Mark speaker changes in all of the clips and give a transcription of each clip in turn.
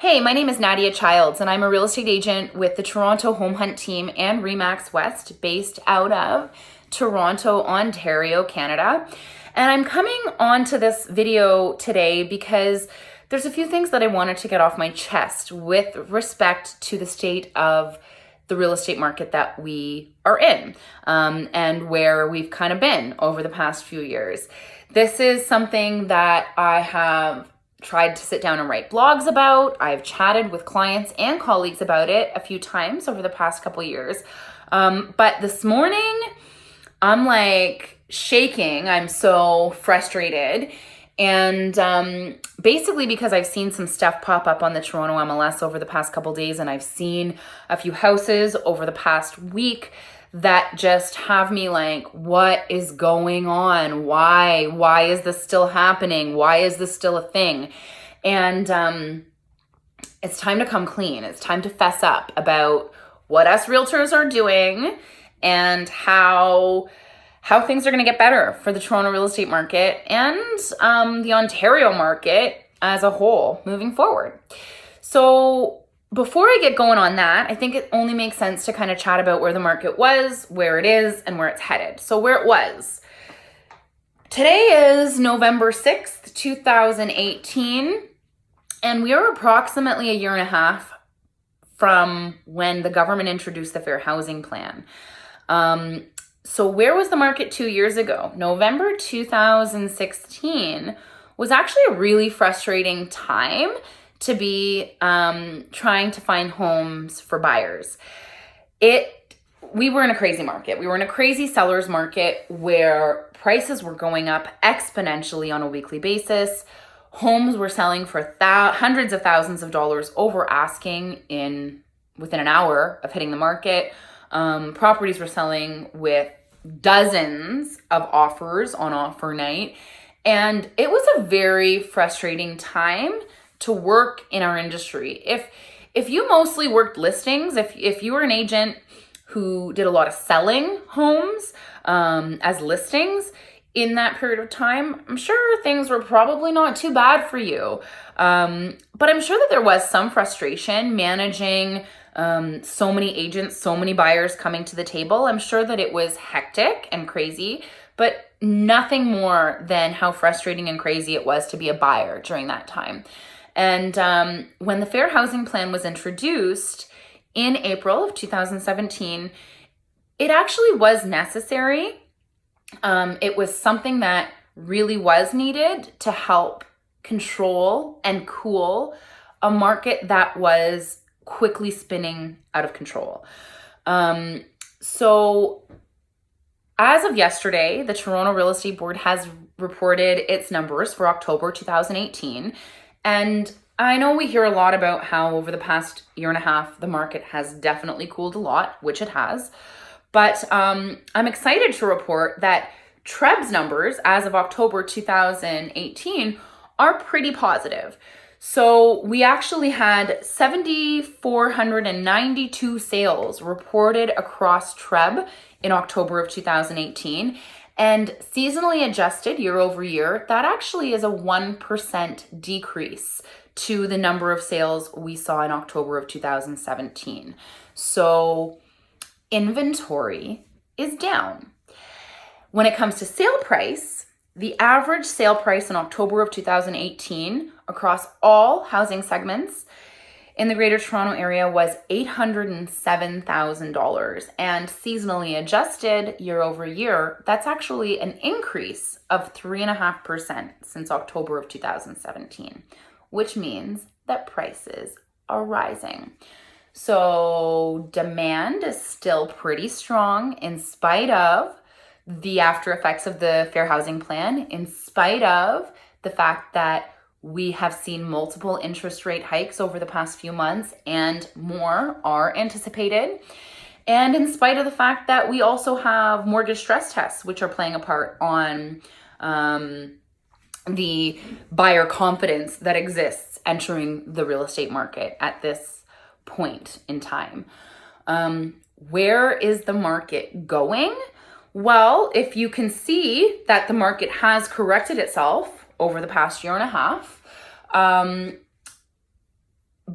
Speaker 1: Hey, my name is Nadia Childs, and I'm a real estate agent with the Toronto Home Hunt team and Remax West, based out of Toronto, Ontario, Canada. And I'm coming onto this video today because there's a few things that I wanted to get off my chest with respect to the state of the real estate market that we are in, and where we've kind of been over the past few years. This is something that I have tried to sit down and write blogs about. I've chatted with clients and colleagues about it a few times over the past couple years. But this morning, I'm like shaking. I'm so frustrated. And basically because I've seen some stuff pop up on the Toronto MLS over the past couple days, and I've seen a few houses over the past week that just have me like, what is going on? Why is this still happening? Why is this still a thing? And it's time to come clean. It's time to fess up about what us realtors are doing and how things are going to get better for the Toronto real estate market and the Ontario market as a whole moving forward. So before I get going on that, I think it only makes sense to kind of chat about where the market was, where it is, and where it's headed. So where it was. Today is November 6th, 2018, and we are approximately a year and a half from when the government introduced the Fair Housing Plan. So where was the market 2 years ago? November 2016 was actually a really frustrating time to be trying to find homes for buyers. We were in a crazy market. We were in a crazy seller's market where prices were going up exponentially on a weekly basis. Homes were selling for hundreds of thousands of dollars over asking within an hour of hitting the market. Properties were selling with dozens of offers on offer night. And it was a very frustrating time to work in our industry. If you mostly worked listings, if you were an agent who did a lot of selling homes as listings in that period of time, I'm sure things were probably not too bad for you. But I'm sure that there was some frustration managing so many agents, so many buyers coming to the table. I'm sure that it was hectic and crazy, but nothing more than how frustrating and crazy it was to be a buyer during that time. And when the Fair Housing Plan was introduced in April of 2017, it actually was necessary. It was something that really was needed to help control and cool a market that was quickly spinning out of control. So as of yesterday, the Toronto Real Estate Board has reported its numbers for October 2018. And I know we hear a lot about how over the past year and a half, the market has definitely cooled a lot, which it has. But I'm excited to report that TREB's numbers as of October 2018 are pretty positive. So we actually had 7,492 sales reported across TREB in October of 2018. And seasonally adjusted year over year, that actually is a 1% decrease to the number of sales we saw in October of 2017. So inventory is down. When it comes to sale price, the average sale price in October of 2018 across all housing segments in the Greater Toronto Area was $807,000, and seasonally adjusted year over year, that's actually an increase of 3.5% since October of 2017, which means that prices are rising. So demand is still pretty strong in spite of the after effects of the Fair Housing Plan, in spite of the fact that we have seen multiple interest rate hikes over the past few months and more are anticipated. And in spite of the fact that we also have mortgage stress tests, which are playing a part on the buyer confidence that exists entering the real estate market at this point in time. Where is the market going? Well, if you can see that the market has corrected itself over the past year and a half,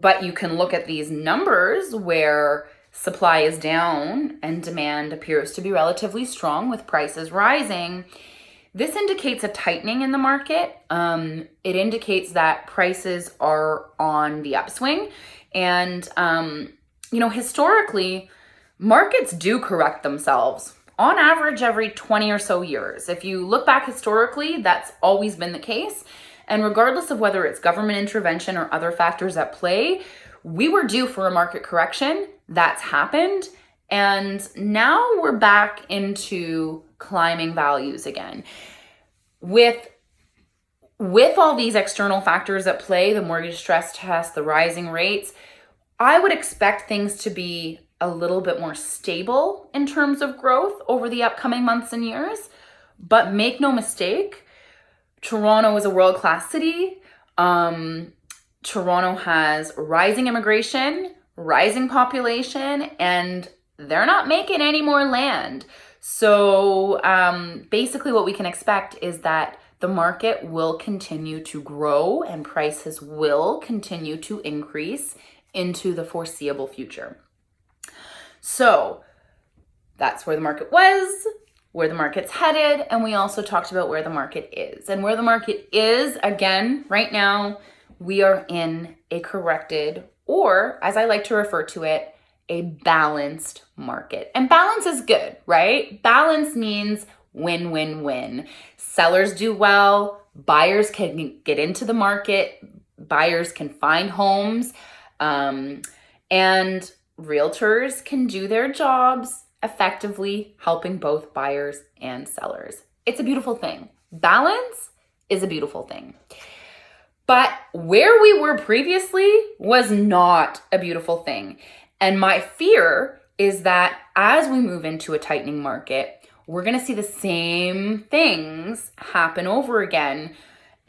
Speaker 1: But you can look at these numbers where supply is down and demand appears to be relatively strong with prices rising. This indicates a tightening in the market. It indicates that prices are on the upswing. And, historically, markets do correct themselves on average every 20 or so years. If you look back historically, that's always been the case. And regardless of whether it's government intervention or other factors at play, we were due for a market correction. That's happened. And now we're back into climbing values again. With all these external factors at play, the mortgage stress test, the rising rates, I would expect things to be a little bit more stable in terms of growth over the upcoming months and years. But make no mistake, Toronto is a world-class city. Toronto has rising immigration, rising population, and they're not making any more land. So basically what we can expect is that the market will continue to grow and prices will continue to increase into the foreseeable future. So that's where the market was, where the market's headed, and we also talked about where the market is. And where the market is, again, right now, we are in a corrected, or as I like to refer to it, a balanced market. And balance is good, right? Balance means win, win, win. Sellers do well, buyers can get into the market, buyers can find homes, and realtors can do their jobs effectively, helping both buyers and sellers. It's a beautiful thing. Balance is a beautiful thing. But where we were previously was not a beautiful thing. And my fear is that as we move into a tightening market, we're going to see the same things happen over again.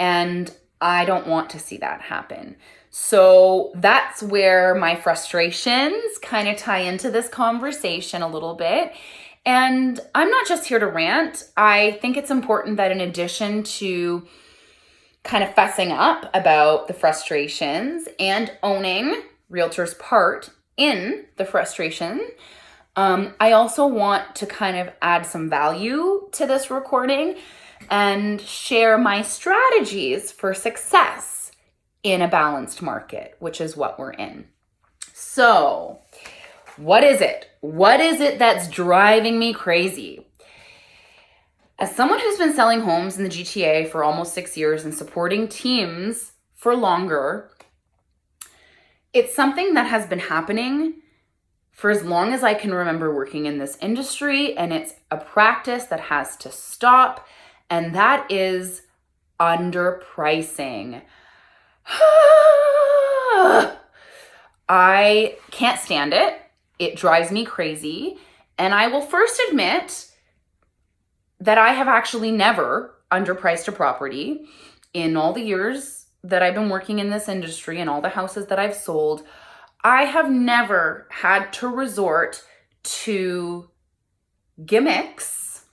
Speaker 1: And I don't want to see that happen. So that's where my frustrations kind of tie into this conversation a little bit. And I'm not just here to rant. I think it's important that in addition to kind of fessing up about the frustrations and owning realtors' part in the frustration, I also want to kind of add some value to this recording and share my strategies for success in a balanced market, which is what we're in. So, what is it? What is it that's driving me crazy? As someone who's been selling homes in the GTA for almost 6 years and supporting teams for longer, it's something that has been happening for as long as I can remember working in this industry, and it's a practice that has to stop, and that is underpricing. I can't stand it. It drives me crazy. And I will first admit that I have actually never underpriced a property in all the years that I've been working in this industry and all the houses that I've sold. I have never had to resort to gimmicks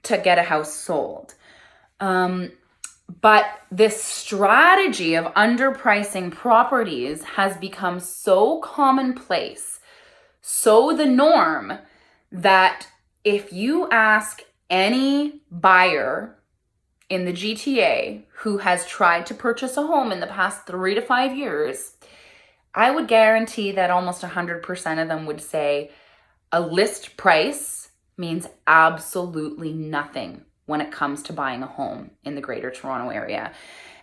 Speaker 1: to get a house sold. But this strategy of underpricing properties has become so commonplace, so the norm, that if you ask any buyer in the GTA who has tried to purchase a home in the past 3 to 5 years, I would guarantee that almost 100% of them would say a list price means absolutely nothing when it comes to buying a home in the Greater Toronto Area.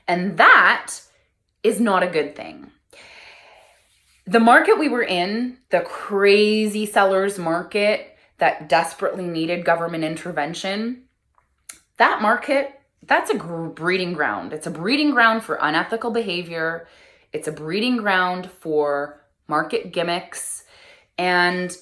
Speaker 1: And that is not a good thing. The market we were in, the crazy sellers market that desperately needed government intervention, that market, that's a breeding ground. It's a breeding ground for unethical behavior. It's a breeding ground for market gimmicks. And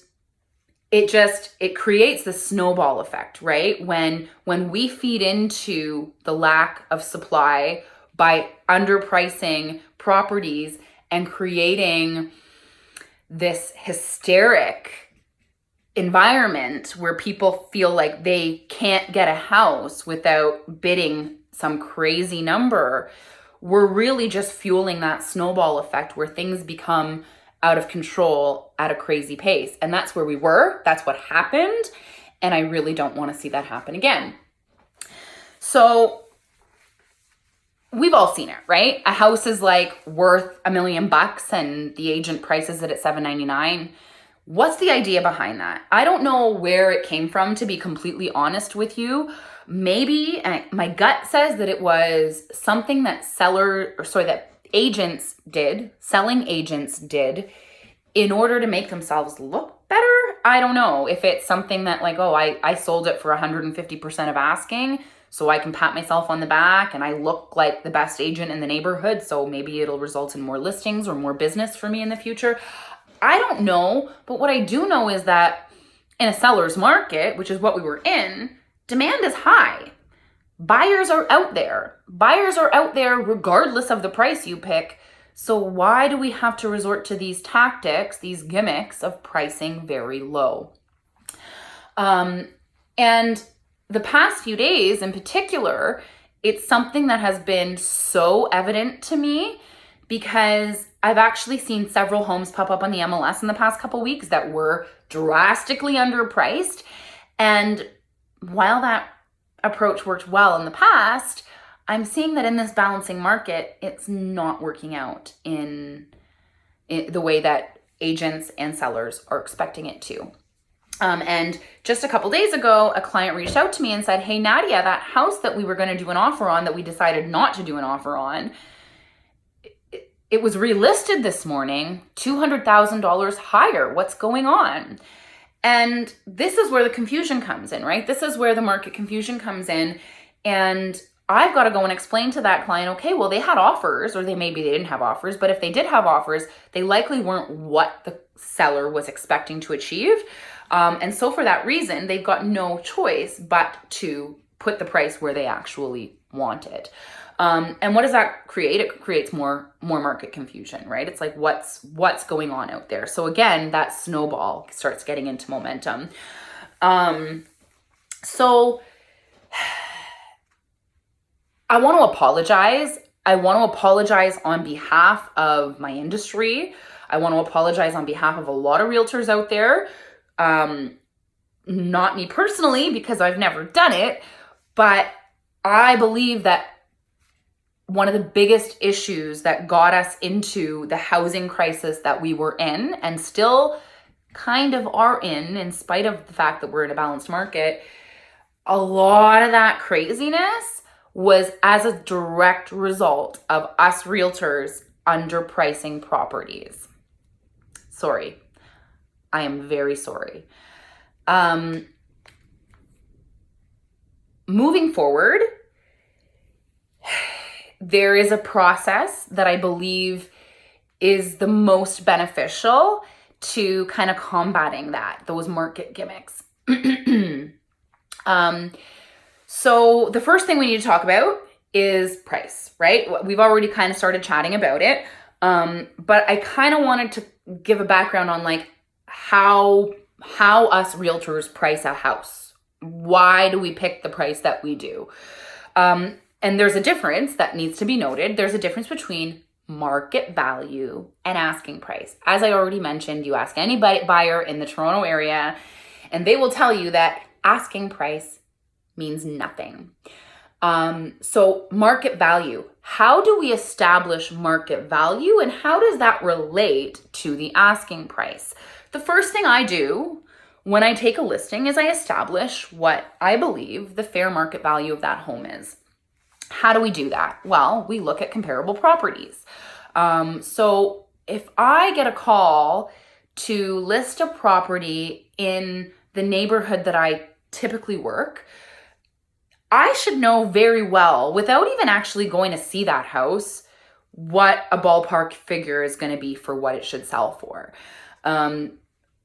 Speaker 1: it creates the snowball effect, right? When we feed into the lack of supply by underpricing properties and creating this hysteric environment where people feel like they can't get a house without bidding some crazy number, we're really just fueling that snowball effect where things become out of control at a crazy pace. And that's where we were. That's what happened. And I really don't want to see that happen again. So we've all seen it, right? A house is like worth $1 million and the agent prices it at $799. What's the idea behind that? I don't know where it came from, to be completely honest with you. Maybe my gut says that it was something that agents did, selling agents did, in order to make themselves look better. I don't know if it's something that like, oh, I sold it for 150% of asking, so I can pat myself on the back and I look like the best agent in the neighborhood, so maybe it'll result in more listings or more business for me in the future. I don't know, but what I do know is that in a seller's market, which is what we were in, demand is high. Buyers are out there. Buyers are out there regardless of the price you pick. So why do we have to resort to these tactics, these gimmicks of pricing very low? And the past few days in particular, it's something that has been so evident to me because I've actually seen several homes pop up on the MLS in the past couple weeks that were drastically underpriced. And while that approach worked well in the past, I'm seeing that in this balancing market, it's not working out in the way that agents and sellers are expecting it to. And just a couple days ago, a client reached out to me and said, hey, Nadia, that house that we were going to do an offer on that we decided not to do an offer on, it was relisted this morning, $200,000 higher. What's going on? And this is where the confusion comes in, right? This is where the market confusion comes in. And I've got to go and explain to that client, okay, well, they had offers, or maybe they didn't have offers, but if they did have offers, they likely weren't what the seller was expecting to achieve. And so for that reason, they've got no choice but to put the price where they actually want it. And what does that create? It creates more market confusion, right? It's like, what's going on out there? So again, that snowball starts getting into momentum. So I want to apologize. I want to apologize on behalf of my industry. I want to apologize on behalf of a lot of realtors out there. Not me personally, because I've never done it, but I believe that one of the biggest issues that got us into the housing crisis that we were in and still kind of are in spite of the fact that we're in a balanced market, a lot of that craziness was as a direct result of us realtors underpricing properties. Sorry. I am very sorry. Moving forward, there is a process that I believe is the most beneficial to kind of combating those market gimmicks. So the first thing we need to talk about is price, right? We've already kind of started chatting about it. But I kind of wanted to give a background on like how us realtors price a house. Why do we pick the price that we do? And there's a difference that needs to be noted. There's a difference between market value and asking price. As I already mentioned, you ask any buyer in the Toronto area, and they will tell you that asking price means nothing. So market value, how do we establish market value and how does that relate to the asking price? The first thing I do when I take a listing is I establish what I believe the fair market value of that home is. How do we do that? Well, we look at comparable properties. So if I get a call to list a property in the neighborhood that I typically work, I should know very well, without even actually going to see that house, what a ballpark figure is going to be for what it should sell for.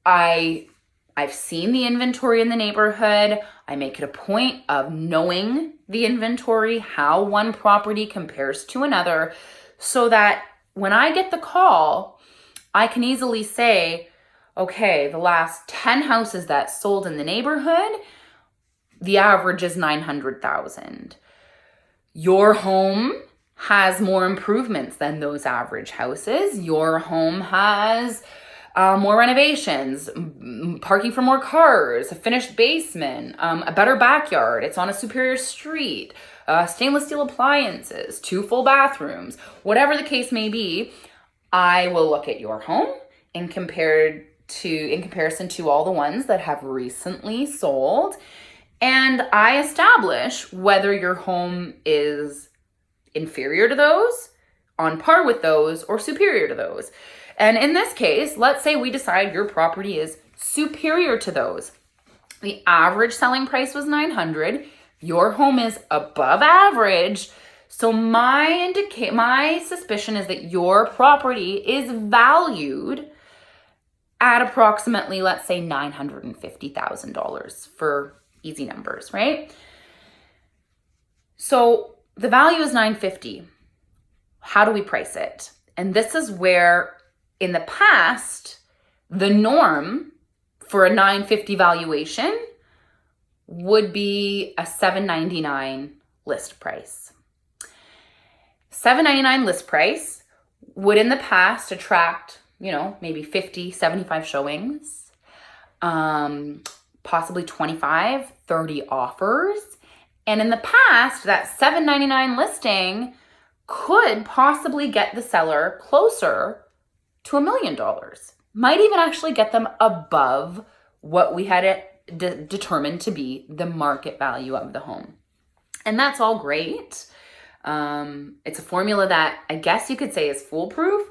Speaker 1: I've seen the inventory in the neighborhood. I make it a point of knowing the inventory, how one property compares to another, so that when I get the call, I can easily say, okay, the last 10 houses that sold in the neighborhood, the average is $900,000. Your home has more improvements than those average houses. Your home has more renovations, parking for more cars, a finished basement, a better backyard. It's on a superior street, stainless steel appliances, 2 full bathrooms, whatever the case may be. I will look at your home in comparison to all the ones that have recently sold, and I establish whether your home is inferior to those, on par with those, or superior to those. And in this case, let's say we decide your property is superior to those. The average selling price was $900. Your home is above average. So my suspicion is that your property is valued at approximately, let's say, $950,000 for easy numbers, right? So the value is $950. How do we price it? And this is where, in the past, the norm for a $950 valuation would be a $799 list price. $799 list price would in the past attract, maybe 50, 75 showings, possibly 25, 30 offers. And in the past, that $799 listing could possibly get the seller closer to $1 million. Might even actually get them above what we had determined to be the market value of the home. And that's all great. It's a formula that I guess you could say is foolproof,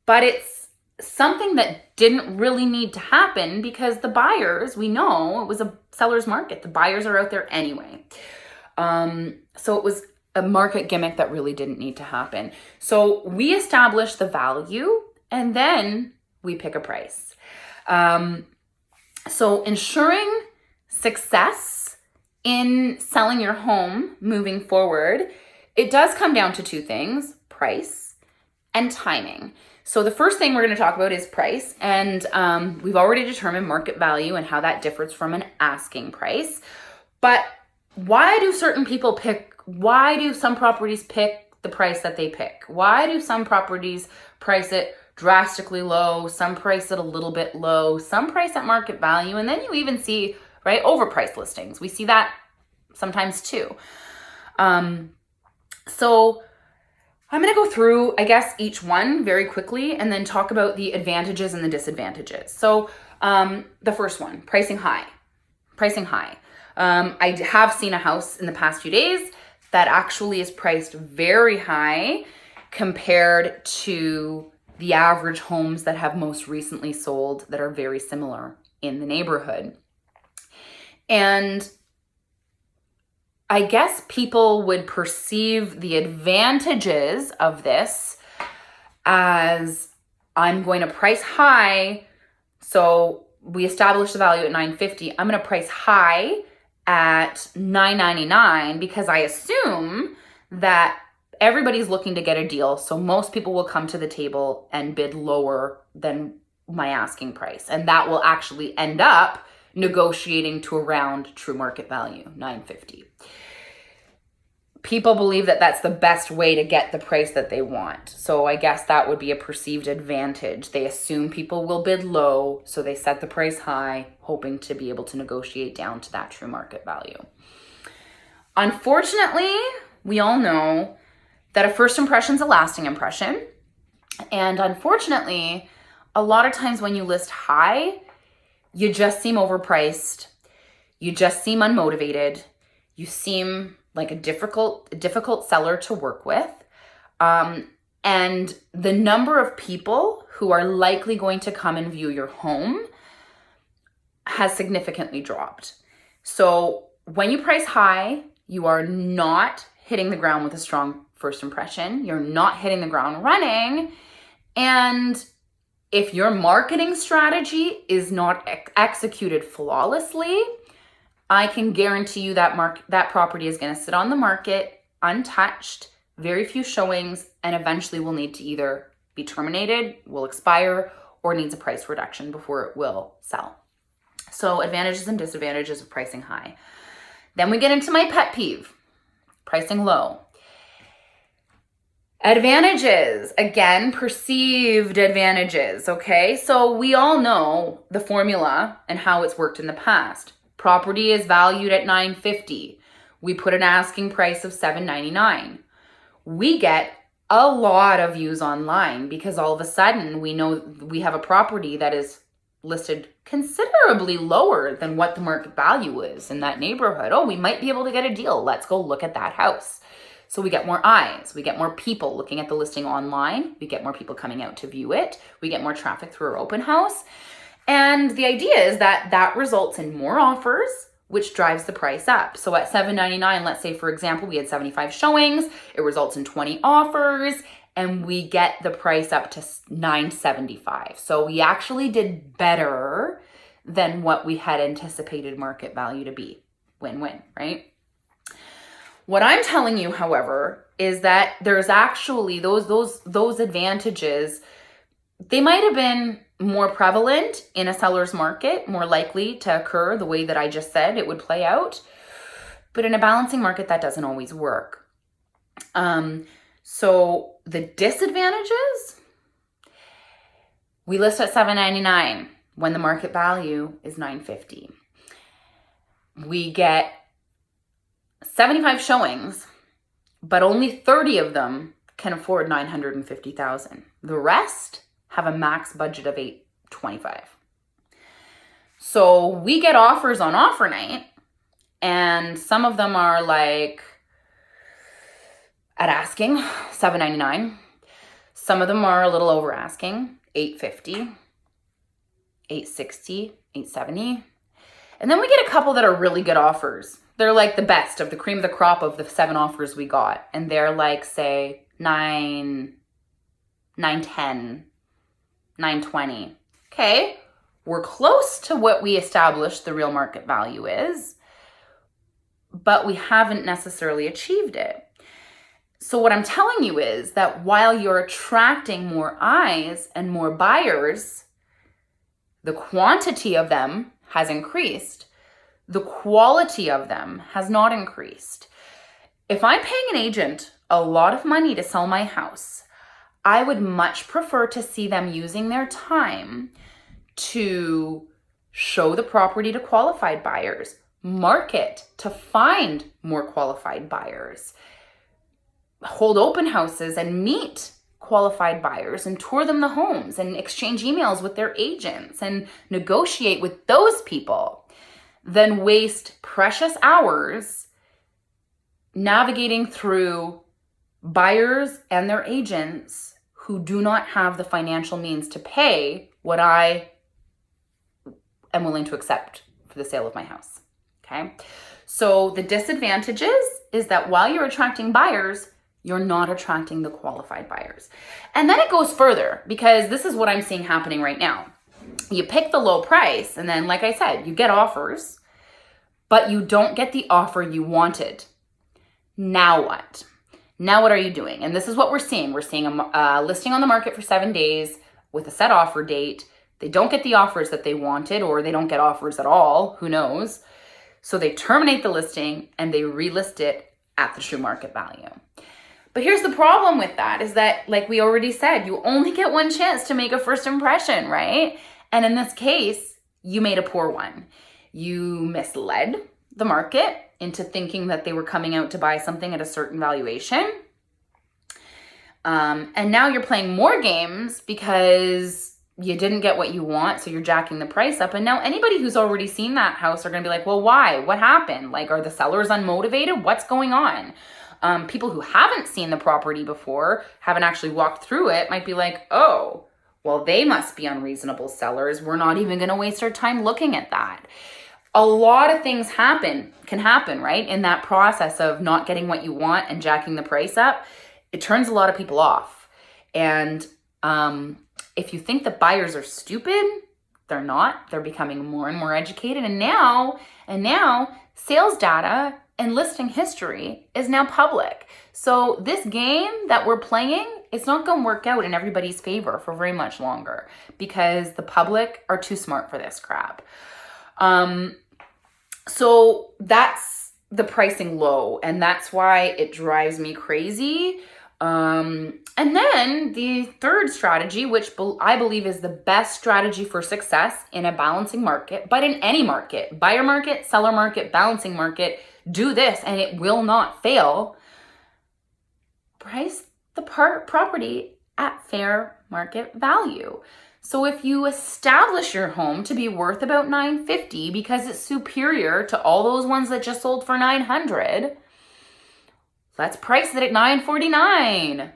Speaker 1: but it's something that didn't really need to happen because the buyers, we know it was a seller's market. The buyers are out there anyway. So it was a market gimmick that really didn't need to happen. So we establish the value and then we pick a price. So ensuring success in selling your home moving forward, it does come down to 2 things: price and timing. So the first thing we're going to talk about is price. And we've already determined market value and how that differs from an asking price. But why do some properties pick the price that they pick? Why do some properties price it drastically low, some price it a little bit low, some price at market value, and then you even see, right, overpriced listings. We see that sometimes too. So I'm going to go through, I guess, each one very quickly and then talk about the advantages and the disadvantages. So the first one, pricing high. I have seen a house in the past few days that actually is priced very high compared to the average homes that have most recently sold that are very similar in the neighborhood. And I guess people would perceive the advantages of this as, I'm going to price high. So we established the value at $950. I'm going to price high at $999 because I assume that everybody's looking to get a deal. So most people will come to the table and bid lower than my asking price. And that will actually end up negotiating to around true market value, $950. People believe that that's the best way to get the price that they want. So I guess that would be a perceived advantage. They assume people will bid low, so they set the price high, hoping to be able to negotiate down to that true market value. Unfortunately, we all know that a first impression is a lasting impression. And unfortunately, a lot of times when you list high, you just seem overpriced. You just seem unmotivated. You seem like a difficult seller to work with. And the number of people who are likely going to come and view your home has significantly dropped. So when you price high, you are not hitting the ground with a strong first impression. You're not hitting the ground running. And if your marketing strategy is not executed flawlessly, I can guarantee you that that property is going to sit on the market untouched, very few showings, and eventually will need to either be terminated, will expire, or needs a price reduction before it will sell. So advantages and disadvantages of pricing high. Then we get into my pet peeve, pricing low. Advantages, again, perceived advantages, okay? So we all know the formula and how it's worked in the past. Property is valued at $950. We put an asking price of $799. We get a lot of views online because all of a sudden we know we have a property that is listed considerably lower than what the market value is in that neighborhood. Oh, we might be able to get a deal. Let's go look at that house. So we get more eyes, we get more people looking at the listing online, we get more people coming out to view it, we get more traffic through our open house. And the idea is that that results in more offers, which drives the price up. So at $799, let's say, for example, we had 75 showings, it results in 20 offers, and we get the price up to $975. So we actually did better than what we had anticipated market value to be. Win-win, right? What I'm telling you, however, is that there's actually those advantages. They might have been more prevalent in a seller's market, more likely to occur the way that I just said it would play out. But in a balancing market, that doesn't always work. So the disadvantages, we list at $799 when the market value is $950. We get 75 showings, but only 30 of them can afford $950,000. The rest have a max budget of $825. So we get offers on offer night, and some of them are like at asking $799. Some of them are a little over asking, $850, $860, $870. And then we get a couple that are really good offers. They're like the best of the cream of the crop of the 7 offers we got. And they're like, say, $910, $920. Okay, we're close to what we established the real market value is, but we haven't necessarily achieved it. So what I'm telling you is that while you're attracting more eyes and more buyers, the quantity of them has increased. The quality of them has not increased. If I'm paying an agent a lot of money to sell my house, I would much prefer to see them using their time to show the property to qualified buyers, market to find more qualified buyers, hold open houses and meet qualified buyers and tour them the homes and exchange emails with their agents and negotiate with those people, than waste precious hours navigating through buyers and their agents who do not have the financial means to pay what I am willing to accept for the sale of my house. Okay. So the disadvantages is that while you're attracting buyers, you're not attracting the qualified buyers. And then it goes further, because this is what I'm seeing happening right now. You pick the low price, and then, like I said, you get offers, but you don't get the offer you wanted. Now what? Now what are you doing? And this is what we're seeing. We're seeing a listing on the market for 7 days with a set offer date. They don't get the offers that they wanted, or they don't get offers at all. Who knows? So they terminate the listing and they relist it at the true market value. But here's the problem with that, is that, like we already said, you only get one chance to make a first impression, right? And in this case, you made a poor one. You misled the market into thinking that they were coming out to buy something at a certain valuation. And now you're playing more games because you didn't get what you want, so you're jacking the price up. And now anybody who's already seen that house are going to be like, well, why? What happened? Like, are the sellers unmotivated? What's going on? People who haven't seen the property before, haven't actually walked through it, might be like, oh, well, they must be unreasonable sellers. We're not even going to waste our time looking at that. A lot of things can happen, right? In that process of not getting what you want and jacking the price up, it turns a lot of people off. And if you think that buyers are stupid, they're not. They're becoming more and more educated. And now sales data and listing history is now public. So this game that we're playing, it's not going to work out in everybody's favor for very much longer, because the public are too smart for this crap. So that's the pricing low, and that's why it drives me crazy. And then the third strategy, which I believe is the best strategy for success in a balancing market, but in any market, buyer market, seller market, balancing market, do this and it will not fail. Price the property at fair market value. So if you establish your home to be worth about $950 because it's superior to all those ones that just sold for $900, let's price it at $949.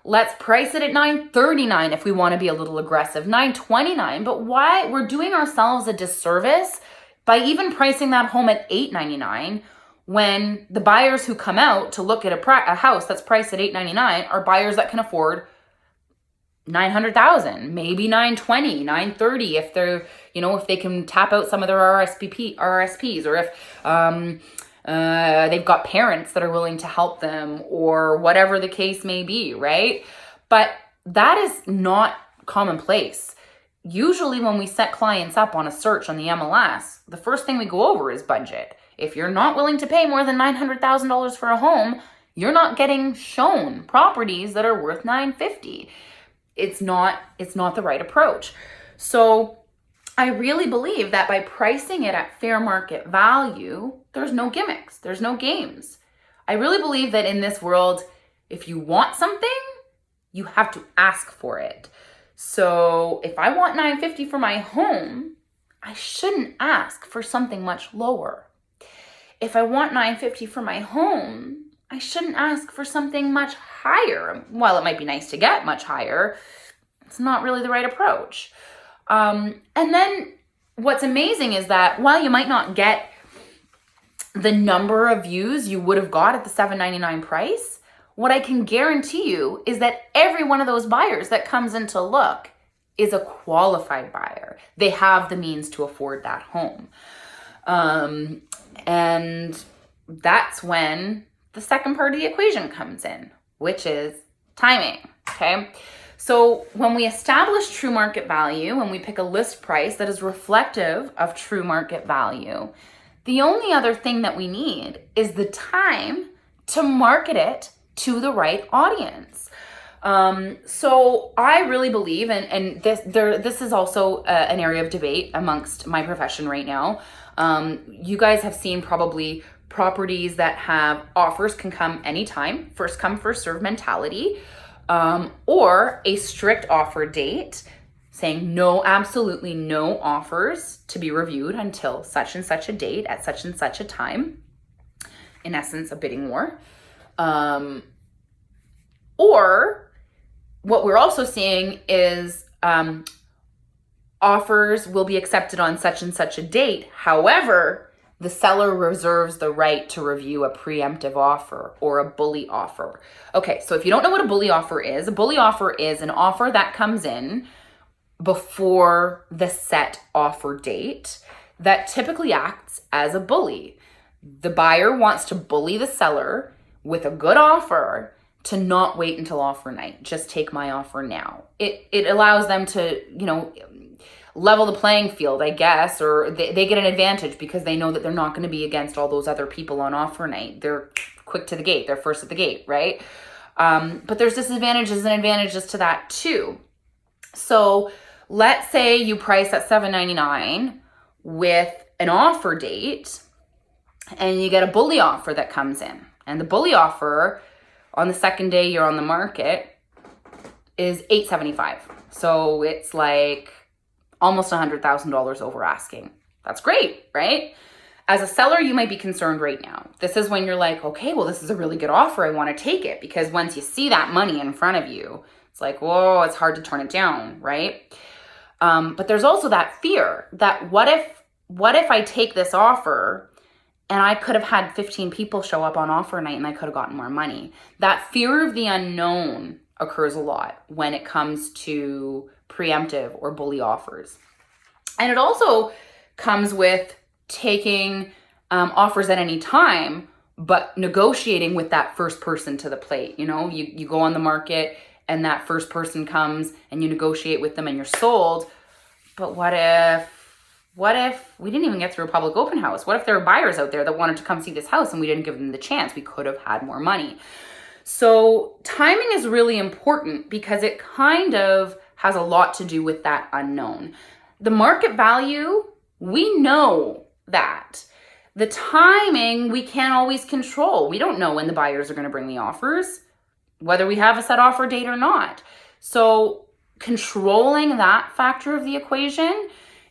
Speaker 1: Let's price it at $939 if we want to be a little aggressive, $929. But why? We're doing ourselves a disservice by even pricing that home at $899 when the buyers who come out to look at a house that's priced at $899 are buyers that can afford $900,000, maybe $920, $930 if they're, if they can tap out some of their RSPs, or if they've got parents that are willing to help them, or whatever the case may be, right? But that is not commonplace. Usually when we set clients up on a search on the MLS, the first thing we go over is budget. If you're not willing to pay more than $900,000 for a home, you're not getting shown properties that are worth $950. It's not the right approach. So I really believe that by pricing it at fair market value, there's no gimmicks, there's no games. I really believe that in this world, if you want something, you have to ask for it. So if I want $950 for my home, I shouldn't ask for something much lower. If I want $950 for my home, I shouldn't ask for something much higher. While it might be nice to get much higher, it's not really the right approach. And then what's amazing is that while you might not get the number of views you would have got at the $799 price, what I can guarantee you is that every one of those buyers that comes in to look is a qualified buyer. They have the means to afford that home. And that's when the second part of the equation comes in, which is timing, okay? So when we establish true market value, when we pick a list price that is reflective of true market value, the only other thing that we need is the time to market it to the right audience. So I really believe, and this is also an area of debate amongst my profession right now. You guys have seen probably properties that have offers can come anytime, first come, first serve mentality, or a strict offer date saying no, absolutely no offers to be reviewed until such and such a date at such and such a time. In essence, a bidding war. Or what we're also seeing is offers will be accepted on such and such a date. However, the seller reserves the right to review a preemptive offer or a bully offer. Okay, so if you don't know what a bully offer is an offer that comes in before the set offer date that typically acts as a bully. The buyer wants to bully the seller with a good offer to not wait until offer night. Just take my offer now. It allows them to, level the playing field, I guess, or they get an advantage because they know that they're not going to be against all those other people on offer night. They're quick to the gate. They're first at the gate, right? But there's disadvantages and advantages to that too. So let's say you price at $799 with an offer date and you get a bully offer that comes in. And the bully offer on the second day you're on the market is $875. So it's like almost $100,000 over asking. That's great, right? As a seller, you might be concerned right now. This is when you're like, okay, well, this is a really good offer. I want to take it, because once you see that money in front of you, it's like, whoa, it's hard to turn it down, right? But there's also that fear that what if I take this offer and I could have had 15 people show up on offer night and I could have gotten more money. That fear of the unknown occurs a lot when it comes to preemptive or bully offers. And it also comes with taking offers at any time, but negotiating with that first person to the plate. You go on the market and that first person comes and you negotiate with them and you're sold. But what if we didn't even get through a public open house? What if there were buyers out there that wanted to come see this house and we didn't give them the chance? We could have had more money. So timing is really important because it kind of has a lot to do with that unknown. The market value, we know that. The timing, we can't always control. We don't know when the buyers are going to bring the offers, whether we have a set offer date or not. So controlling that factor of the equation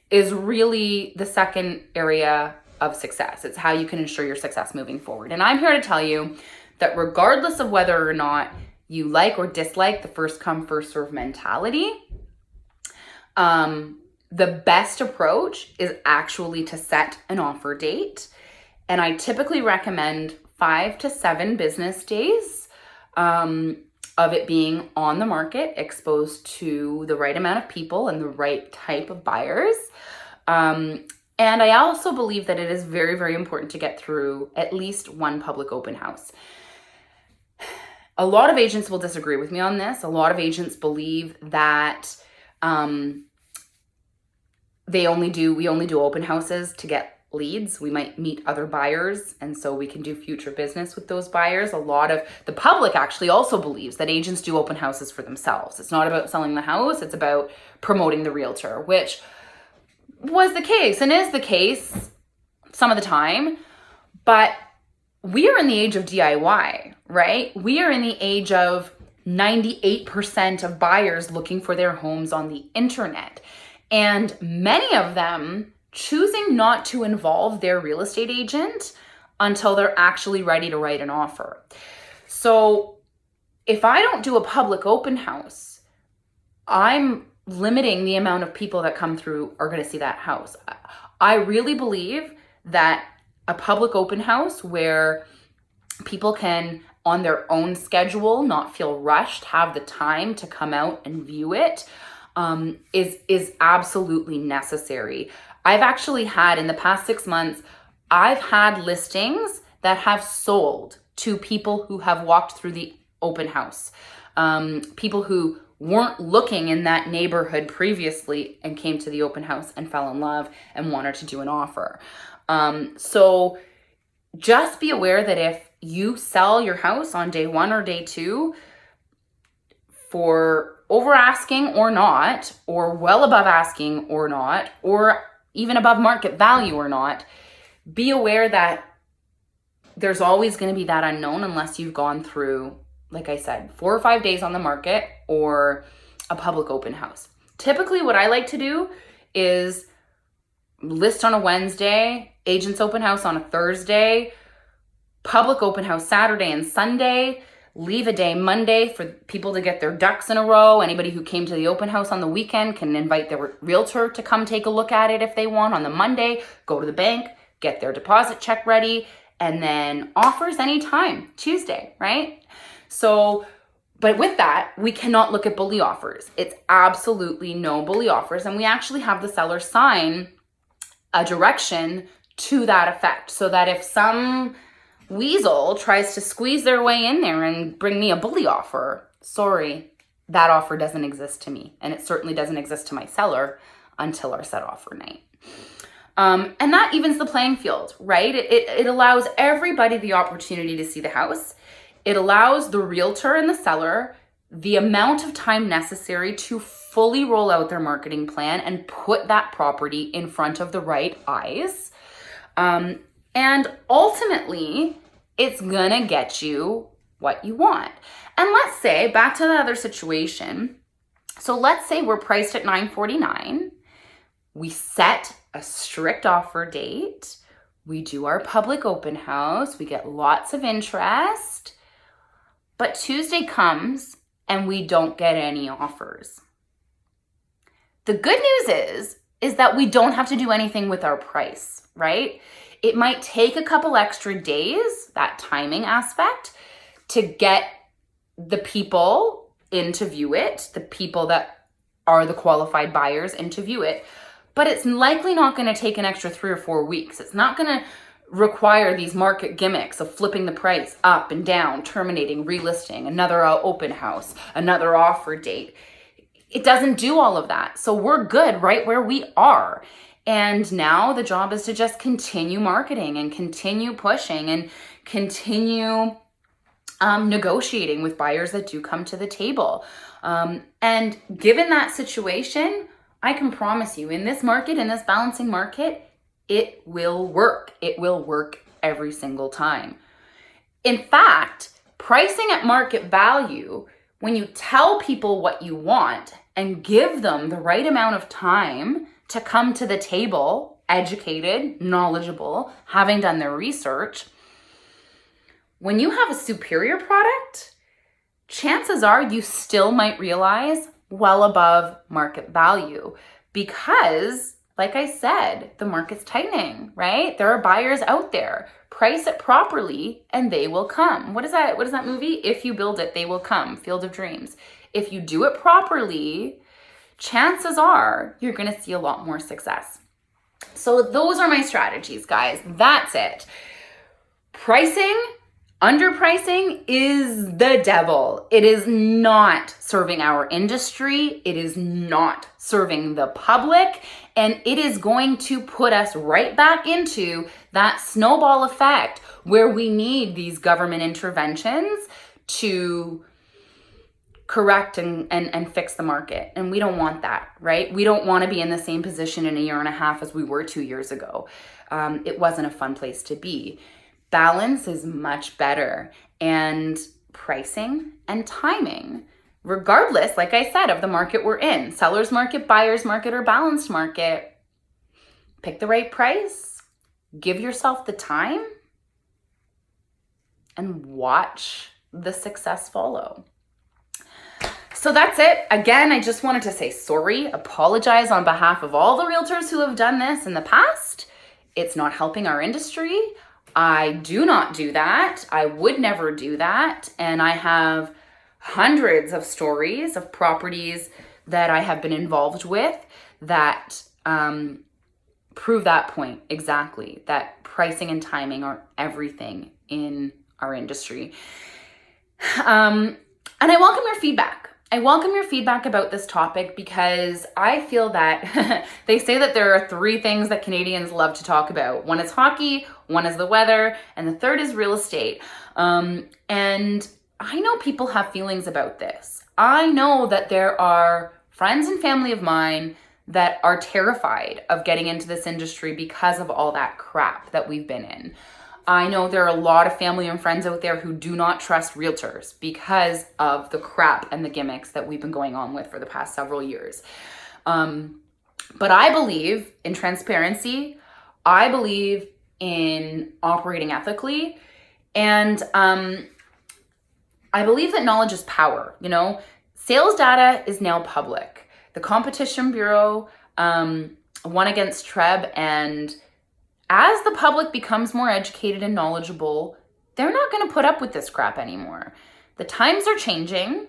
Speaker 1: is really the second area of success. It's how you can ensure your success moving forward. And I'm here to tell you that regardless of whether or not you like or dislike the first come, first serve mentality, the best approach is actually to set an offer date. And I typically recommend 5 to 7 business days of it being on the market, exposed to the right amount of people and the right type of buyers. And I also believe that it is very, very important to get through at least one public open house. A lot of agents will disagree with me on this. A lot of agents believe that we only do open houses to get leads. We might meet other buyers, and so we can do future business with those buyers. A lot of the public actually also believes that agents do open houses for themselves. It's not about selling the house, it's about promoting the realtor, which was the case and is the case some of the time. But we are in the age of DIY, right? We are in the age of 98% of buyers looking for their homes on the internet. And many of them choosing not to involve their real estate agent until they're actually ready to write an offer. So if I don't do a public open house, I'm limiting the amount of people that come through are going to see that house. I really believe that a public open house where people can, on their own schedule, not feel rushed, have the time to come out and view it, is absolutely necessary. I've actually had, in the past 6 months, I've had listings that have sold to people who have walked through the open house. People who weren't looking in that neighborhood previously and came to the open house and fell in love and wanted to do an offer. So just be aware that if you sell your house on day 1 or day 2 for over asking or not, or well above asking or not, or even above market value or not, be aware that there's always going to be that unknown unless you've gone through, like I said, 4 or 5 days on the market or a public open house. Typically what I like to do is list on a Wednesday, agents open house on a Thursday, public open house Saturday and Sunday, leave a day Monday for people to get their ducks in a row. Anybody who came to the open house on the weekend can invite their realtor to come take a look at it if they want on the Monday, go to the bank, get their deposit check ready, and then offers anytime, Tuesday, right? So, but with that, we cannot look at bully offers. It's absolutely no bully offers. And we actually have the seller sign a direction to that effect so that if some weasel tries to squeeze their way in there and bring me a bully offer, sorry, that offer doesn't exist to me. And it certainly doesn't exist to my seller until our set offer night. And that evens the playing field, right? It allows everybody the opportunity to see the house. It allows the realtor and the seller the amount of time necessary to fully roll out their marketing plan and put that property in front of the right eyes. And ultimately, it's gonna get you what you want. And let's say, back to the other situation, so let's say we're priced at $949. We set a strict offer date. We do our public open house. We get lots of interest. But Tuesday comes and we don't get any offers. The good news is that we don't have to do anything with our price, right? It might take a couple extra days, that timing aspect, to get the people in to view it, the people that are the qualified buyers in to view it. But it's likely not going to take an extra 3 or 4 weeks. It's not going to require these market gimmicks of flipping the price up and down, terminating, relisting, another open house, another offer date. It doesn't do all of that. So we're good right where we are. And now the job is to just continue marketing and continue pushing and continue negotiating with buyers that do come to the table. And given that situation, I can promise you in this market, in this balancing market, it will work. It will work every single time. In fact, pricing at market value, when you tell people what you want and give them the right amount of time to come to the table, educated, knowledgeable, having done their research, when you have a superior product, chances are you still might realize well above market value because, like I said, the market's tightening, right? There are buyers out there. Price it properly and they will come. What is that movie? If you build it, they will come. Field of Dreams. If you do it properly, chances are you're going to see a lot more success. So those are my strategies, guys. That's it. Pricing, underpricing is the devil. It is not serving our industry. It is not serving the public. And it is going to put us right back into that snowball effect where we need these government interventions to correct and fix the market. And we don't want that, right? We don't want to be in the same position in a year and a half as we were 2 years ago. It wasn't a fun place to be. Balance is much better. And pricing and timing, regardless, like I said, of the market we're in, seller's market, buyer's market, or balanced market, pick the right price, give yourself the time, and watch the success follow. So that's it. Again, I just wanted to say sorry, apologize on behalf of all the realtors who have done this in the past. It's not helping our industry. I do not do that. I would never do that. And I have hundreds of stories of properties that I have been involved with that prove that point exactly, that pricing and timing are everything in our industry. And I welcome your feedback. I welcome your feedback about this topic because I feel that they say that there are 3 things that Canadians love to talk about. One is hockey, one is the weather, and the third is real estate. And I know people have feelings about this. I know that there are friends and family of mine that are terrified of getting into this industry because of all that crap that we've been in. I know there are a lot of family and friends out there who do not trust realtors because of the crap and the gimmicks that we've been going on with for the past several years. But I believe in transparency. I believe in operating ethically. And I believe that knowledge is power. You know, sales data is now public. The Competition Bureau won against TREB, and as the public becomes more educated and knowledgeable, they're not going to put up with this crap anymore. The times are changing.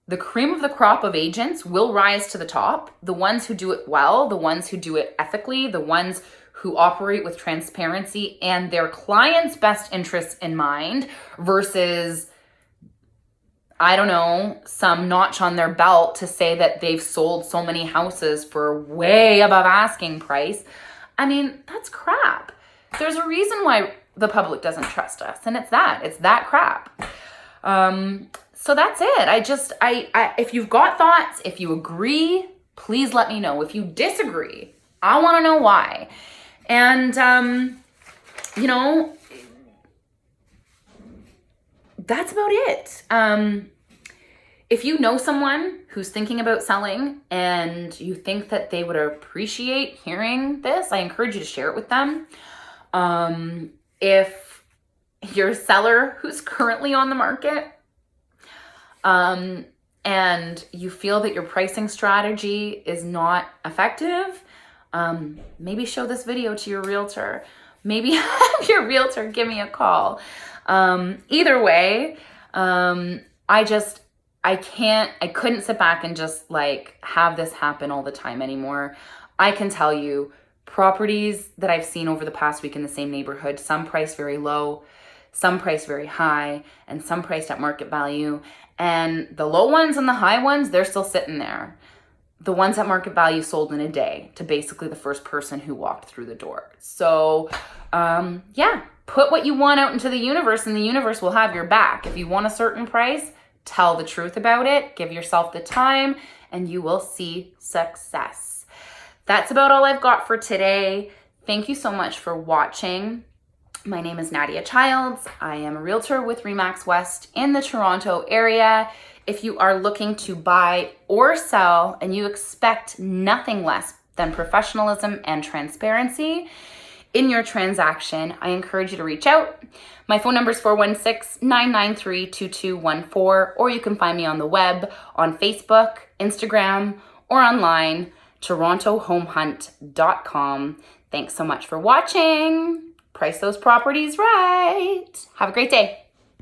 Speaker 1: The cream of the crop of agents will rise to the top. The ones who do it well, the ones who do it ethically, the ones who operate with transparency and their clients' best interests in mind versus, I don't know, some notch on their belt to say that they've sold so many houses for way above asking price. I mean, that's crap. There's a reason why the public doesn't trust us, and it's that crap. So that's it. I if you've got thoughts, if you agree, please let me know. If you disagree, I want to know why. And, you know, that's about it. If you know someone who's thinking about selling and you think that they would appreciate hearing this, I encourage you to share it with them. If you're a seller who's currently on the market, and you feel that your pricing strategy is not effective, maybe show this video to your realtor. Maybe have your realtor give me a call. Either way, I couldn't sit back and just like have this happen all the time anymore. I can tell you properties that I've seen over the past week in the same neighborhood, some priced very low, some priced very high, and some priced at market value. And the low ones and the high ones, they're still sitting there. the ones at market value sold in a day to basically the first person who walked through the door. So yeah, put what you want out into the universe and the universe will have your back. If you want a certain price, tell the truth about it, give yourself the time, and you will see success. That's about all I've got for today. Thank you so much for watching. My name is Nadia Childs. I am a realtor with RE/MAX West in the Toronto area. If you are looking to buy or sell and you expect nothing less than professionalism and transparency in your transaction, I encourage you to reach out. My phone number is 416-993-2214, or you can find me on the web on Facebook, Instagram, or online, torontohomehunt.com. Thanks so much for watching. Price those properties right. Have a great day.